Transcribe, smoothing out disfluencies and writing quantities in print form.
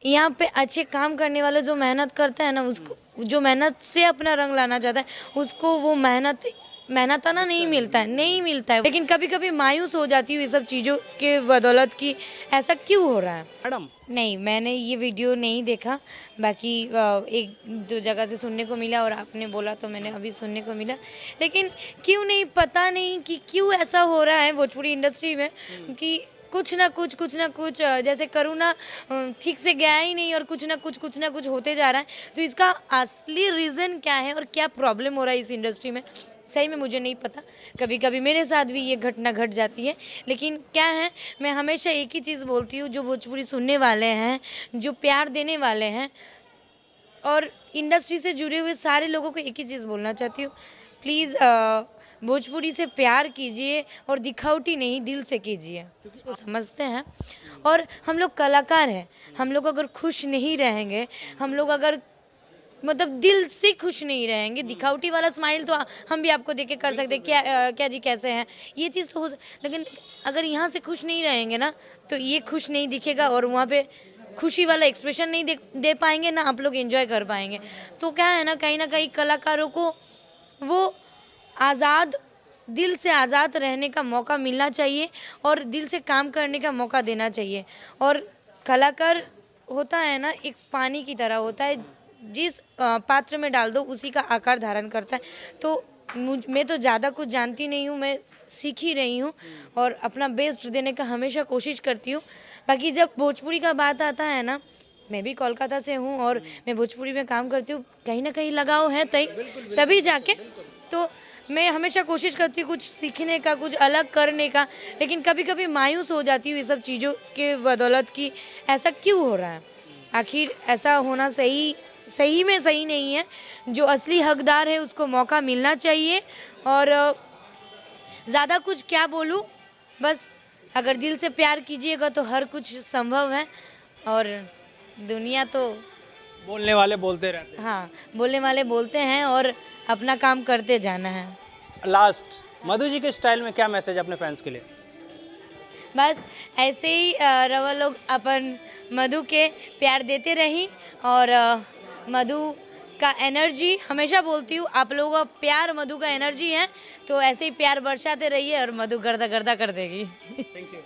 यहाँ पे अच्छे काम करने वाले जो मेहनत करते हैं ना, उसको जो मेहनत से अपना रंग लाना चाहता है उसको वो मेहनताना नहीं मिलता है। लेकिन कभी कभी मायूस हो जाती हूँ ये सब चीज़ों के बदौलत कि ऐसा क्यों हो रहा है। मैडम नहीं, मैंने ये वीडियो नहीं देखा। बाकी एक दो जगह से सुनने को मिला और आपने बोला तो मैंने अभी सुनने को मिला। लेकिन क्यों नहीं, पता नहीं कि क्यों ऐसा हो रहा है भोजपुरी इंडस्ट्री में कि कुछ ना कुछ जैसे करुणा ठीक से गया ही नहीं और कुछ ना कुछ होते जा रहा है। तो इसका असली रीज़न क्या है और क्या प्रॉब्लम हो रहा है इस इंडस्ट्री में, सही में मुझे नहीं पता। कभी कभी मेरे साथ भी ये घटना घट जाती है। लेकिन क्या है, मैं हमेशा एक ही चीज़ बोलती हूँ, जो भोजपुरी सुनने वाले हैं, जो प्यार देने वाले हैं और इंडस्ट्री से जुड़े हुए सारे लोगों को एक ही चीज़ बोलना चाहती हूँ, प्लीज़ भोजपुरी से प्यार कीजिए और दिखावटी नहीं, दिल से कीजिए। उसको समझते हैं और हम लोग कलाकार हैं। हम लोग अगर खुश नहीं रहेंगे, हम लोग अगर मतलब दिल से खुश नहीं रहेंगे, दिखावटी वाला स्माइल तो हम भी आपको देख के कर सकते हैं, क्या जी कैसे हैं, ये चीज़ तो हो लेकिन अगर यहाँ से खुश नहीं रहेंगे ना, तो ये खुश नहीं दिखेगा और वहाँ पे खुशी वाला एक्सप्रेशन नहीं दे पाएंगे ना, आप लोग एंजॉय कर पाएंगे। तो क्या है ना कहीं कलाकारों को वो आज़ाद, दिल से आज़ाद रहने का मौका मिलना चाहिए और दिल से काम करने का मौका देना चाहिए। और कलाकार होता है ना, एक पानी की तरह होता है, जिस पात्र में डाल दो उसी का आकार धारण करता है। तो मैं तो ज़्यादा कुछ जानती नहीं हूँ, मैं सीख ही रही हूँ और अपना बेस्ट देने का हमेशा कोशिश करती हूँ। बाकी जब भोजपुरी का बात आता है ना, मैं भी कोलकाता से हूँ और मैं भोजपुरी में काम करती हूँ, कहीं ना कहीं लगाव है तभी जाके। तो मैं हमेशा कोशिश करती हूँ कुछ सीखने का, कुछ अलग करने का। लेकिन कभी कभी मायूस हो जाती हूँ ये सब चीज़ों के बदौलत कि ऐसा क्यों हो रहा है। आखिर ऐसा होना सही में सही नहीं है। जो असली हकदार है उसको मौका मिलना चाहिए। और ज़्यादा कुछ क्या बोलूँ, बस अगर दिल से प्यार कीजिएगा तो हर कुछ संभव है। और दुनिया तो बोलने वाले बोलते रहते हाँ, बोलने वाले बोलते हैं और अपना काम करते जाना है। हैं। लास्ट, मधु जी के स्टाइल में क्या मैसेज अपने फैंस के लिए? बस ऐसे ही रवा लोग अपन मधु के प्यार देते रही और मधु का एनर्जी, हमेशा बोलती हूँ आप लोगों का प्यार मधु का एनर्जी है, तो ऐसे ही प्यार बरसाते रहिए और मधु गर्दा गर्दा कर देगी। Thank you.